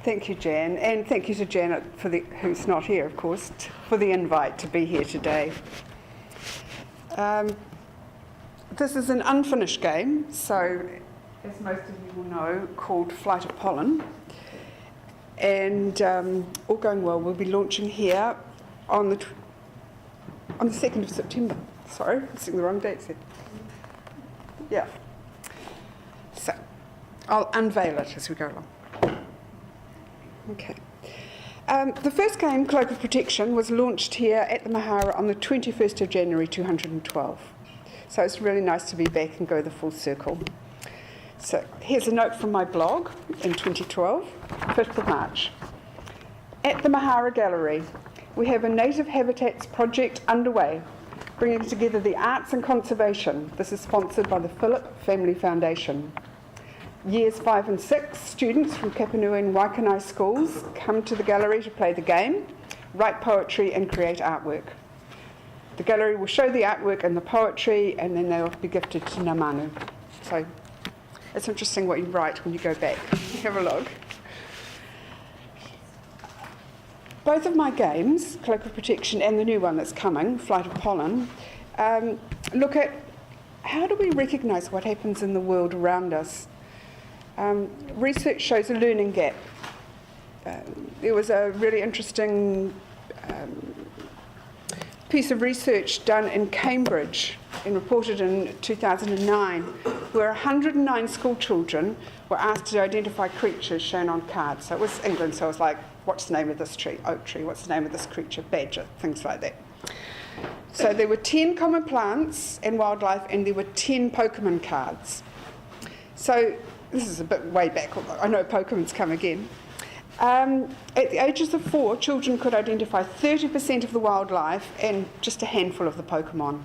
Thank you, Jan, and thank you to Janet, who's not here, of course, for the invite to be here today. This is an unfinished game, so as most of you will know, called Flight of Pollen. And all going well, we'll be launching here on the 2nd of September. Sorry, I'm seeing the wrong dates here. Yeah. So, I'll unveil it as we go along. Okay. The first game, Cloak of Protection, was launched here at the Mahara on the 21st of January 2012. So it's really nice to be back and go the full circle. So here's a note from my blog in 2012, 5th of March. At the Mahara Gallery, we have a native habitats project underway, bringing together the arts and conservation. This is sponsored by the Phillip Family Foundation. Years 5 and 6, students from Kapanui and Waikanae schools come to the gallery to play the game, write poetry and create artwork. The gallery will show the artwork and the poetry, and then they'll be gifted to Ngā Manu. So it's interesting what you write when you go back. Have a look. Both of my games, Cloak of Protection and the new one that's coming, Flight of Pollen, look at how do we recognise what happens in the world around us. Research shows a learning gap. There was a really interesting piece of research done in Cambridge and reported in 2009, where 109 school children were asked to identify creatures shown on cards. So it was England, so it was like, what's the name of this tree? Oak tree. What's the name of this creature? Badger. Things like that. So there were 10 common plants and wildlife, and there were 10 Pokemon cards. So this is a bit way back. I know Pokemon's come again. At the ages of 4, children could identify 30% of the wildlife and just a handful of the Pokemon.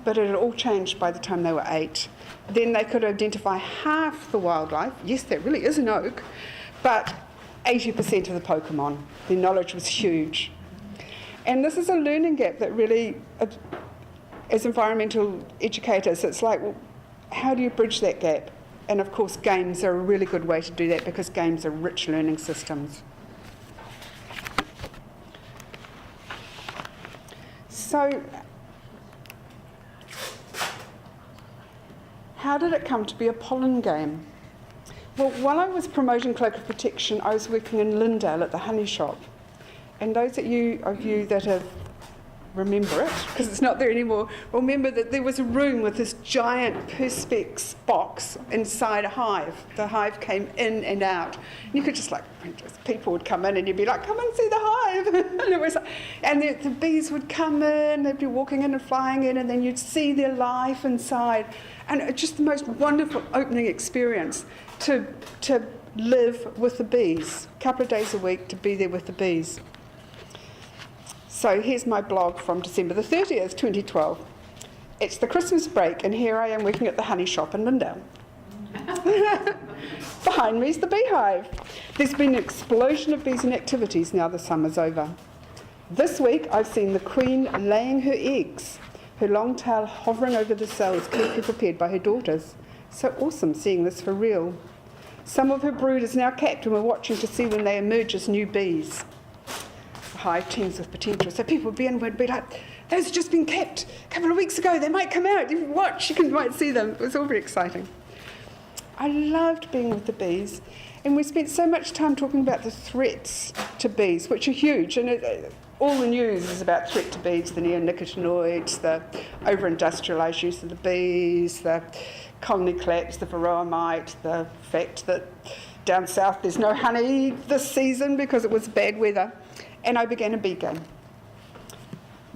But it had all changed by the time they were 8. Then they could identify half the wildlife. Yes, that really is an oak. But 80% of the Pokemon. Their knowledge was huge. And this is a learning gap that really, as environmental educators, it's like, well, how do you bridge that gap? And of course, games are a really good way to do that because games are rich learning systems. So, how did it come to be a pollen game? Well, while I was promoting Cloak of Protection, I was working in Lindale at the honey shop. And those of you that have remember it, because it's not there anymore, remember that there was a room with this giant perspex box inside a hive. The hive came in and out. And you could just people would come in and you'd be like, come and see the hive. And it was, and the bees would come in, they'd be walking in and flying in, and then you'd see their life inside. And it's just the most wonderful opening experience to live with the bees, a couple of days a week to be there with the bees. So here's my blog from December the 30th, 2012. It's the Christmas break, and here I am working at the honey shop in Lindale. Behind me is the beehive. There's been an explosion of bees and activities now the summer's over. This week I've seen the queen laying her eggs, her long tail hovering over the cells carefully prepared by her daughters. So awesome seeing this for real. Some of her brood is now capped, and we're watching to see when they emerge as new bees. Hive teams with potential. So people would be like, those have just been kept a couple of weeks ago, they might come out, you watch, you might see them. It was all very exciting. I loved being with the bees, and we spent so much time talking about the threats to bees, which are huge, and all the news is about threat to bees, the neonicotinoids, the over-industrialised use of the bees, the colony collapse, the varroa mite, the fact that down south there's no honey this season because it was bad weather. And I began a bee game.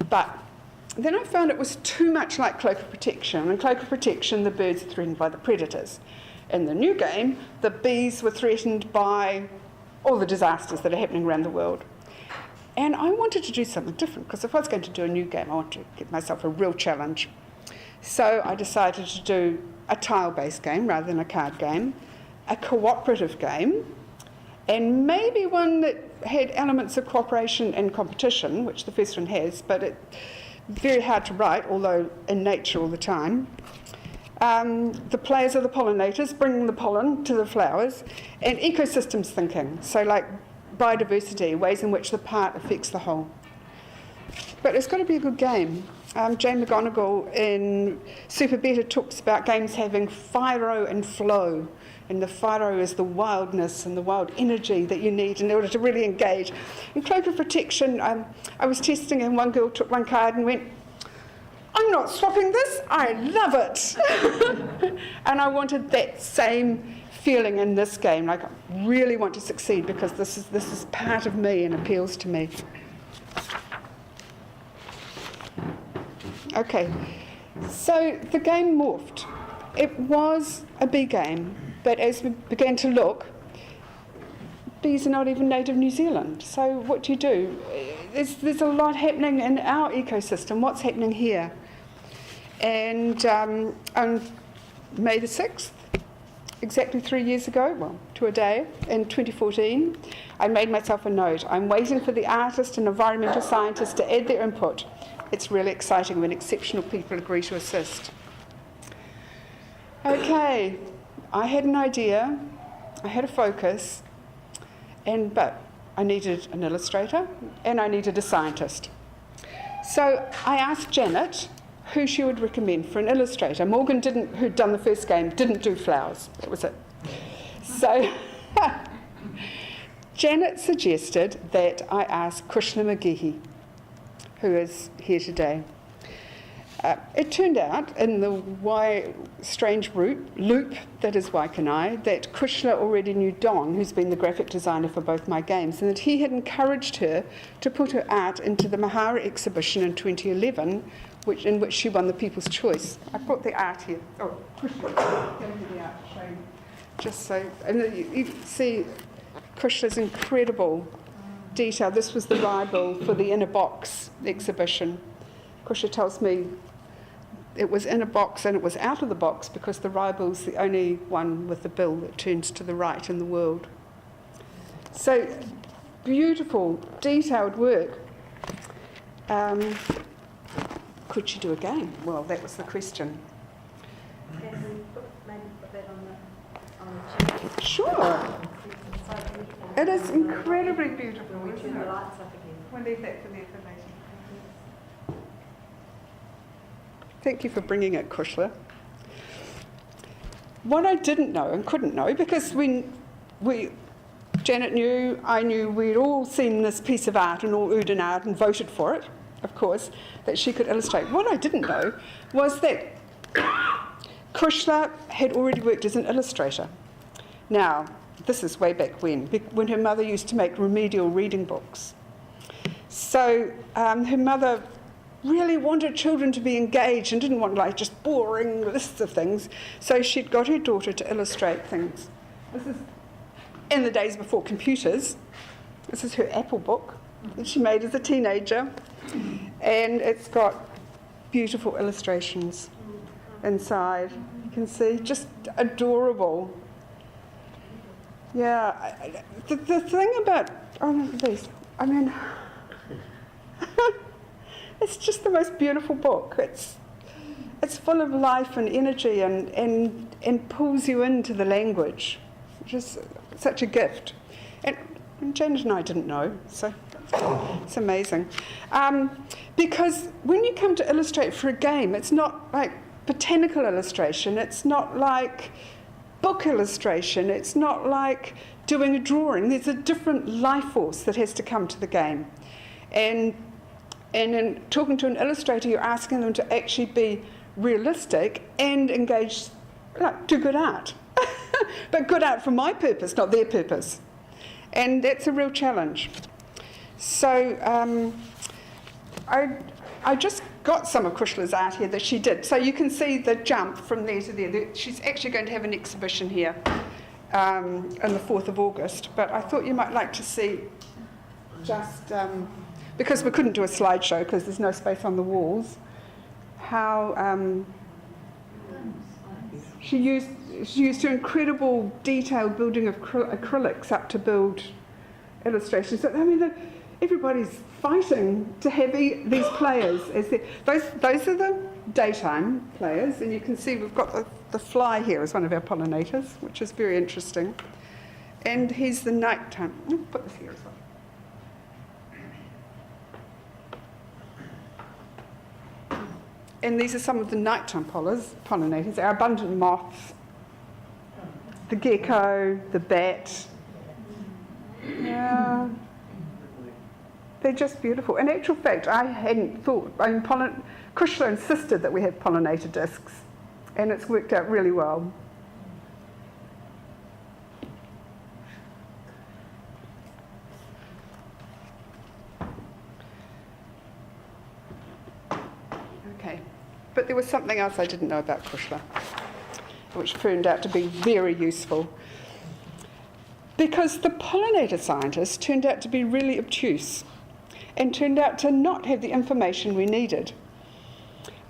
But then I found it was too much like Cloak of Protection. In Cloak of Protection, the birds are threatened by the predators. In the new game, the bees were threatened by all the disasters that are happening around the world. And I wanted to do something different, because if I was going to do a new game, I wanted to give myself a real challenge. So I decided to do a tile-based game rather than a card game, a cooperative game, and maybe one that had elements of cooperation and competition, which the first one has, but it's very hard to write, although in nature all the time. The players are the pollinators, bringing the pollen to the flowers, and ecosystems thinking, so like biodiversity, ways in which the part affects the whole. But it's got to be a good game. Jane McGonigal in Super Beta talks about games having phiro and flow, and the phiro is the wildness and the wild energy that you need in order to really engage. In Cloak of Protection, I was testing and one girl took one card and went, "I'm not swapping this, I love it." And I wanted that same feeling in this game, like I really want to succeed because this is part of me and appeals to me. Okay, so the game morphed. It was a bee game, but as we began to look, bees are not even native New Zealand. So what do? There's a lot happening in our ecosystem. What's happening here? And on May the 6th, exactly 3 years ago, well, to a day, in 2014, I made myself a note. I'm waiting for the artist and environmental scientists to add their input. It's really exciting when exceptional people agree to assist. Okay, I had an idea, I had a focus, but I needed an illustrator and I needed a scientist. So I asked Janet who she would recommend for an illustrator. Morgan, who'd done the first game, didn't do flowers. That was it. So Janet suggested that I ask Krishna McGeehee, who is here today. It turned out, in the strange loop that is Waikanae, that Krishna already knew Don, who's been the graphic designer for both my games, and that he had encouraged her to put her art into the Mahara exhibition in 2011, in which she won the People's Choice. I brought the art here. Oh, Krishna, give me the art to show you. Just so, and you can see Krishna's incredible detail. This was the rival for the Inner Box exhibition. Krishna tells me it was in a box and it was out of the box because the rival's the only one with the bill that turns to the right in the world. So beautiful, detailed work. Could she do a game? Well, that was the question. Can we maybe put that on the chat? Sure. It is incredibly beautiful. When we turn the lights up again. We'll leave that for the information. Thank you for bringing it, Kushla. What I didn't know and couldn't know, because Janet knew, I knew, we'd all seen this piece of art and all Udin art and voted for it, of course, that she could illustrate. What I didn't know was that Kushla had already worked as an illustrator. Now, this is way back when her mother used to make remedial reading books. So her mother really wanted children to be engaged and didn't want like just boring lists of things. So she'd got her daughter to illustrate things. This is in the days before computers. This is her Apple book that she made as a teenager. And it's got beautiful illustrations inside. You can see, just adorable. Yeah, the thing about, these, I mean, it's just the most beautiful book. It's full of life and energy and pulls you into the language, which is such a gift. And Janet and I didn't know, so it's amazing. Because when you come to illustrate for a game, it's not like botanical illustration, it's not like book illustration, it's not like doing a drawing. There's a different life force that has to come to the game. And in talking to an illustrator, you're asking them to actually be realistic and engage, like, do good art. But good art for my purpose, not their purpose. And that's a real challenge. So I just got some of Kushla's art here that she did. So you can see the jump from there to there. She's actually going to have an exhibition here on the 4th of August. But I thought you might like to see just, because we couldn't do a slideshow because there's no space on the walls, how she used her incredible detailed building of acrylics up to build illustrations. So, I mean, everybody's fighting to have these players. Those are the daytime players, and you can see we've got the fly here as one of our pollinators, which is very interesting. And here's the nighttime. I'll put this here as well. And these are some of the nighttime pollinators, our abundant moths, the gecko, the bat. Yeah. They're just beautiful. In actual fact, I hadn't thought, Kushla insisted that we have pollinator discs, and it's worked out really well. Okay, but there was something else I didn't know about Kushla, which turned out to be very useful. Because the pollinator scientists turned out to be really obtuse and turned out to not have the information we needed.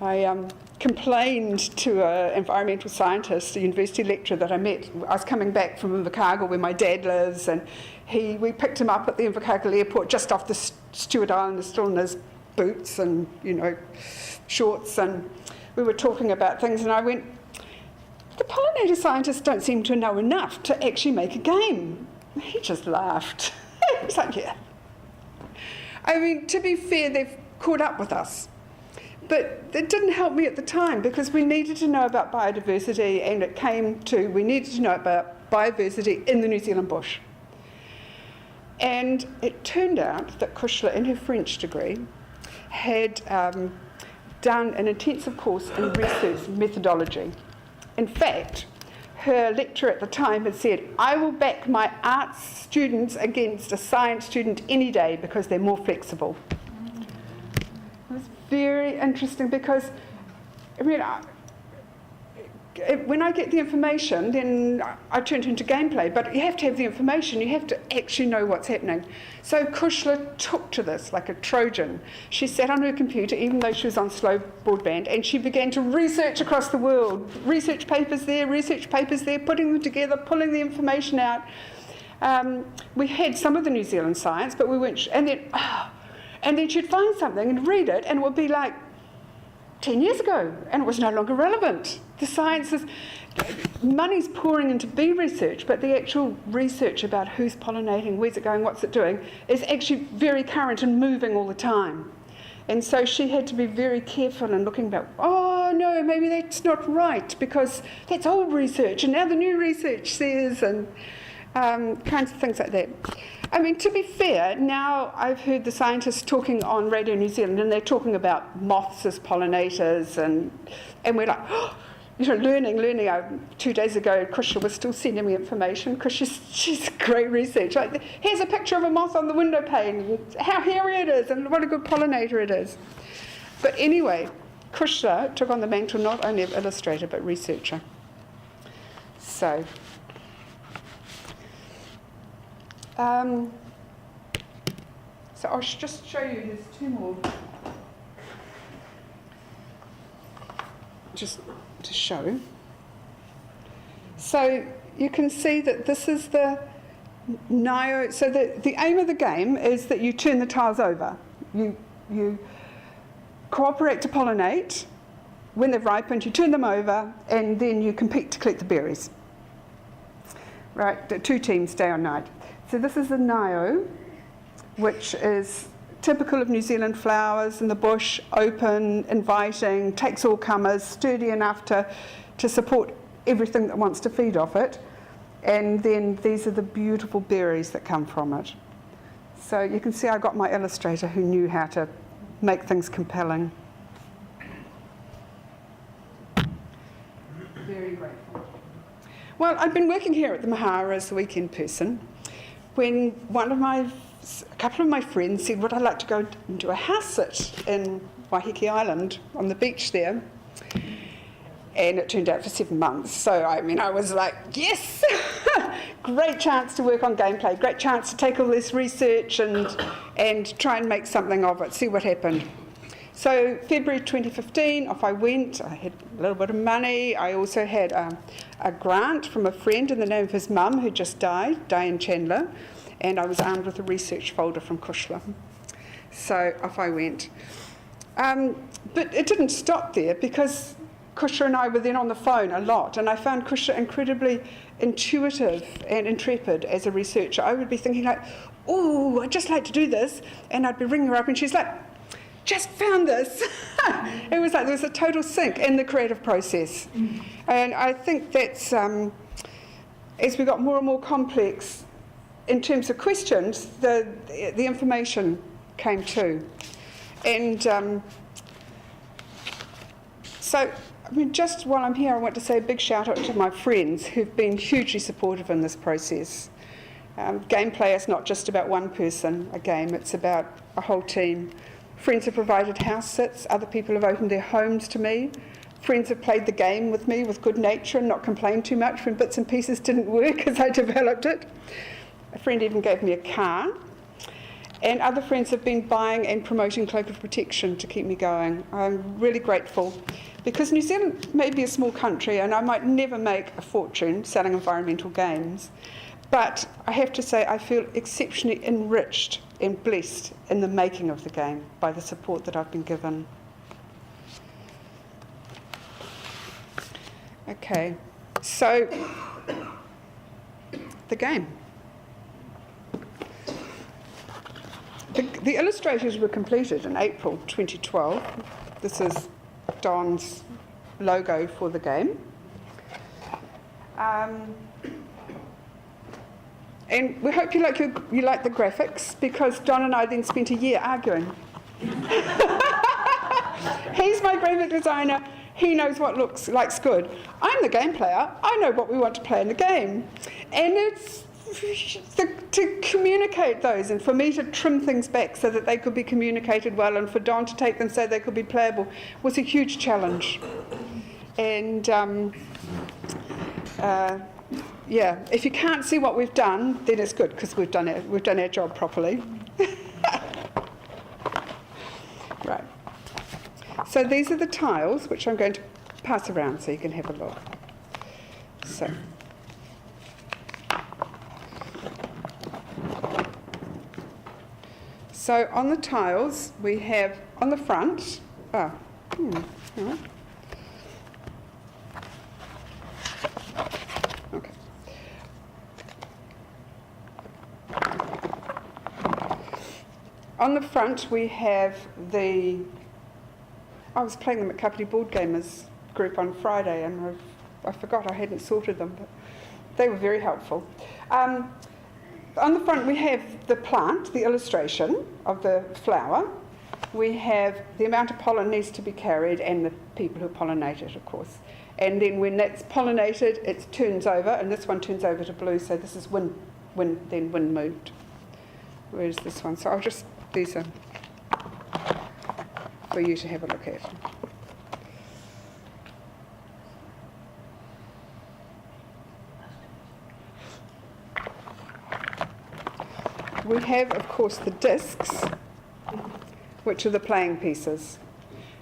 I complained to an environmental scientist, a university lecturer that I met. I was coming back from Invercargill, where my dad lives, and we picked him up at the Invercargill airport just off the Stewart Island, still in his boots and, shorts, and we were talking about things, and I went, the pollinator scientists don't seem to know enough to actually make a game. He just laughed. He's like, yeah. I mean, to be fair, they've caught up with us. But it didn't help me at the time, because we needed to know about biodiversity, and it came to, we needed to know about biodiversity in the New Zealand bush. And it turned out that Kushla, in her French degree, had done an intensive course in research methodology. In fact, her lecturer at the time had said, I will back my arts students against a science student any day because they're more flexible. It was very interesting because, when I get the information, then I turn it into gameplay, but you have to have the information, you have to actually know what's happening. So Kushla took to this like a Trojan. She sat on her computer, even though she was on slow broadband, and she began to research across the world. Research papers there, putting them together, pulling the information out. We had some of the New Zealand science, but we weren't, and then she'd find something and read it, and it would be like 10 years ago, and it was no longer relevant. The science is, money's pouring into bee research, but the actual research about who's pollinating, where's it going, what's it doing, is actually very current and moving all the time. And so she had to be very careful in looking back, oh no, maybe that's not right, because that's old research, and now the new research says, and kinds of things like that. I mean, to be fair, now I've heard the scientists talking on Radio New Zealand, and they're talking about moths as pollinators, and we're like, oh, learning. 2 days ago, Kushla was still sending me information, because she's great research. Like, here's a picture of a moth on the window pane, how hairy it is, and what a good pollinator it is. But anyway, Kushla took on the mantle not only of illustrator, but researcher. So I'll just show you, there's two more, just to show. So you can see that this is the Nio, so the aim of the game is that you turn the tiles over. You cooperate to pollinate. When they've ripened, you turn them over, and then you compete to collect the berries. Right, the two teams, day or night. So this is the Nio, which is typical of New Zealand flowers in the bush, open, inviting, takes all comers, sturdy enough to support everything that wants to feed off it. And then these are the beautiful berries that come from it. So you can see I got my illustrator who knew how to make things compelling. Very grateful. Well, I've been working here at the Mahara as a weekend person, when a couple of my friends said, would I like to go and do a house sit in Waikanae Island on the beach there? And it turned out for 7 months. So, I was like, yes! Great chance to work on gameplay, great chance to take all this research and try and make something of it, see what happened. So, February 2015, off I went. I had a little bit of money. I also had a grant from a friend in the name of his mum who just died, Diane Chandler, and I was armed with a research folder from Kushla. So off I went. But it didn't stop there, because Kusha and I were then on the phone a lot, and I found Kusha incredibly intuitive and intrepid as a researcher. I would be thinking like, oh, I'd just like to do this, and I'd be ringing her up and she's like, just found this. It was like there was a total sync in the creative process. And I think that's, as we got more and more complex in terms of questions, the information came too. And so, I mean, just while I'm here, I want to say a big shout out to my friends who've been hugely supportive in this process. Gameplay is not just about one person, a game, it's about a whole team. Friends have provided house sits, other people have opened their homes to me. Friends have played the game with me with good nature and not complained too much when bits and pieces didn't work as I developed it. A friend even gave me a car. And other friends have been buying and promoting Cloak of Protection to keep me going. I'm really grateful, because New Zealand may be a small country and I might never make a fortune selling environmental games, but I have to say I feel exceptionally enriched and blessed in the making of the game by the support that I've been given. Okay, so the game. The illustrations were completed in April 2012. This is Don's logo for the game. And we hope you like the graphics, because Don and I then spent a year arguing. He's my graphic designer. He knows what looks good. I'm the game player. I know what we want to play in the game. And it's to communicate those, and for me to trim things back so that they could be communicated well, and for Don to take them so they could be playable, was a huge challenge. And yeah, if you can't see what we've done, then it's good, because we've done our job properly. Right. So these are the tiles, which I'm going to pass around so you can have a look. So on the tiles, we have on the front, hang on. Okay. On the front, we have I was playing them at Kapiti Board Gamers group on Friday, and I forgot I hadn't sorted them, but they were very helpful. On the front, we have the plant, the illustration of the flower. We have the amount of pollen needs to be carried and the people who pollinate it, of course. And then when that's pollinated, it turns over, and this one turns over to blue, so this is wind moved. Where's this one? So these are for you to have a look at. We have, of course, the discs, which are the playing pieces.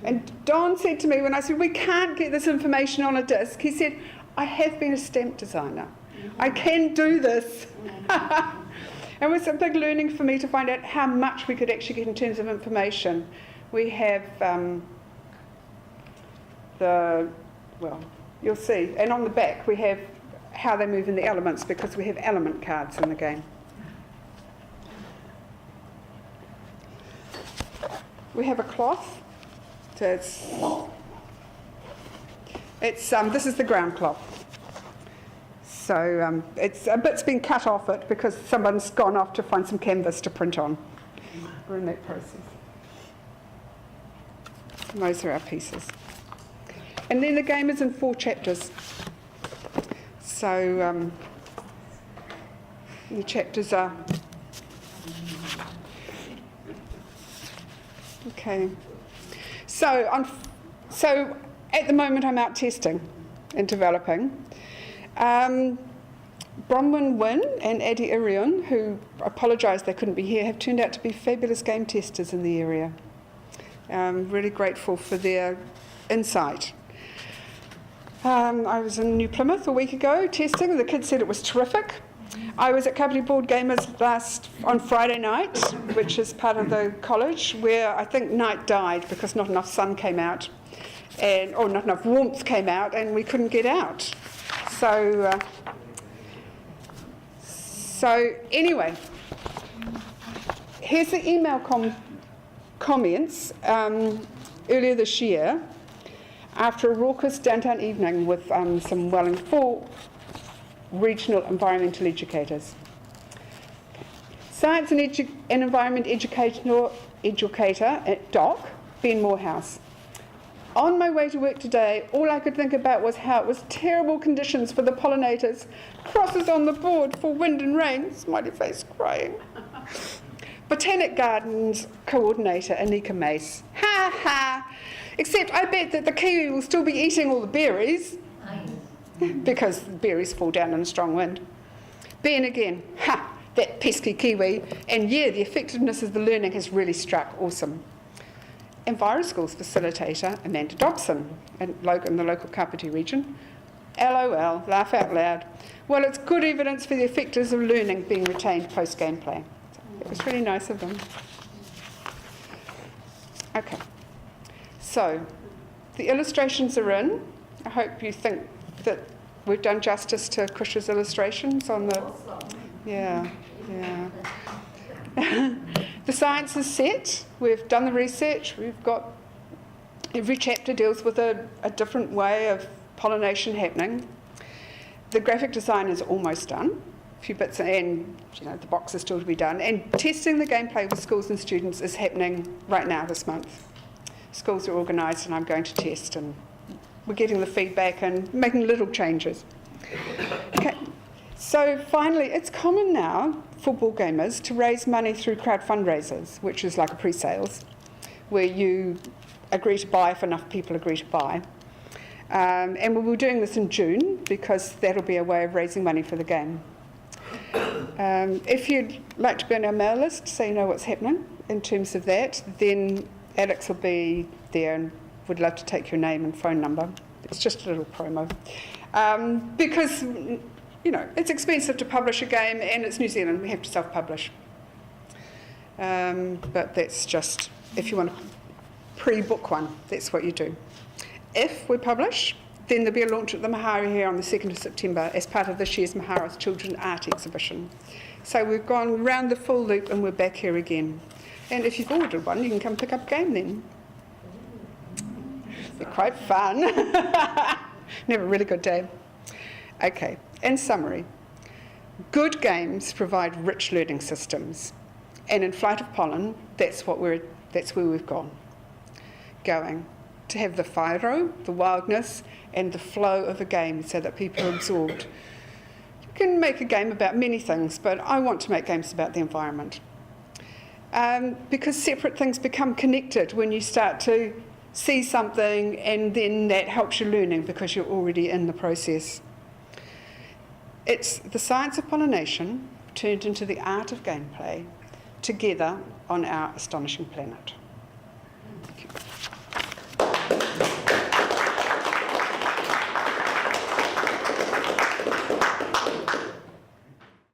And Don said to me when I said, we can't get this information on a disc, he said, I have been a stamp designer. I can do this. It was a big learning for me to find out how much we could actually get in terms of information. We have you'll see. And on the back, we have how they move in the elements, because we have element cards in the game. We have a cloth. So this is the ground cloth. So a bit's been cut off it because someone's gone off to find some canvas to print on. We're in that process. And those are our pieces. And then the game is in 4 chapters. So the chapters are... Okay. So at the moment I'm out testing and developing. Bronwyn Wynne and Addie Irion, who apologised they couldn't be here, have turned out to be fabulous game testers in the area. I'm really grateful for their insight. I was in New Plymouth a week ago testing, and the kids said it was terrific. I was at Kapiti Board Gamers on Friday night, which is part of the college, where I think night died because not enough sun came out, or not enough warmth came out, and we couldn't get out. So anyway, here's the email comments earlier this year after a raucous downtown evening with some four regional environmental educators. Science and Environment educator at DOC, Ben Morehouse. On my way to work today, all I could think about was how it was terrible conditions for the pollinators. Crosses on the board for wind and rain, smiley face crying. Botanic Gardens coordinator Anika Mace. Ha ha! Except I bet that the kiwi will still be eating all the berries because the berries fall down in a strong wind. Ben again. Ha! That pesky kiwi. And yeah, the effectiveness of the learning has really struck. Awesome. EnviroSchools facilitator Amanda Dobson in the local Kapiti region. LOL, laugh out loud. Well, it's good evidence for the effectiveness of learning being retained post-gameplay. It was really nice of them. Okay, so the illustrations are in. I hope you think that we've done justice to Krish's illustrations on the... Yeah. The science is set. We've done the research. We've got... Every chapter deals with a different way of pollination happening. The graphic design is almost done. A few bits, and the box is still to be done. And testing the gameplay with schools and students is happening right now this month. Schools are organised and I'm going to test, and we're getting the feedback and making little changes. Okay. So finally, it's common now for board gamers to raise money through crowd fundraisers, which is like a pre-sales, where you agree to buy if enough people agree to buy. And we'll be doing this in June because that'll be a way of raising money for the game. If you'd like to be on our mail list so you know what's happening in terms of that, then Alex will be there and would love to take your name and phone number. It's just a little promo. Because, it's expensive to publish a game, and it's New Zealand, we have to self-publish. But that's just, if you want to pre-book one, that's what you do. If we publish, then there'll be a launch at the Mahara here on the 2nd of September as part of this year's Mahara's Children Art Exhibition. So we've gone round the full loop and we're back here again. And if you've ordered one, you can come pick up a game then. It'll be quite fun. Never a really good day. Okay, in summary, good games provide rich learning systems. And in Flight of Pollen, that's where we've gone. Going. To have the whairo, the wildness, and the flow of a game so that people are absorbed. You can make a game about many things, but I want to make games about the environment. Because separate things become connected when you start to see something, and then that helps your learning because you're already in the process. It's the science of pollination turned into the art of gameplay together on our astonishing planet. Thank you.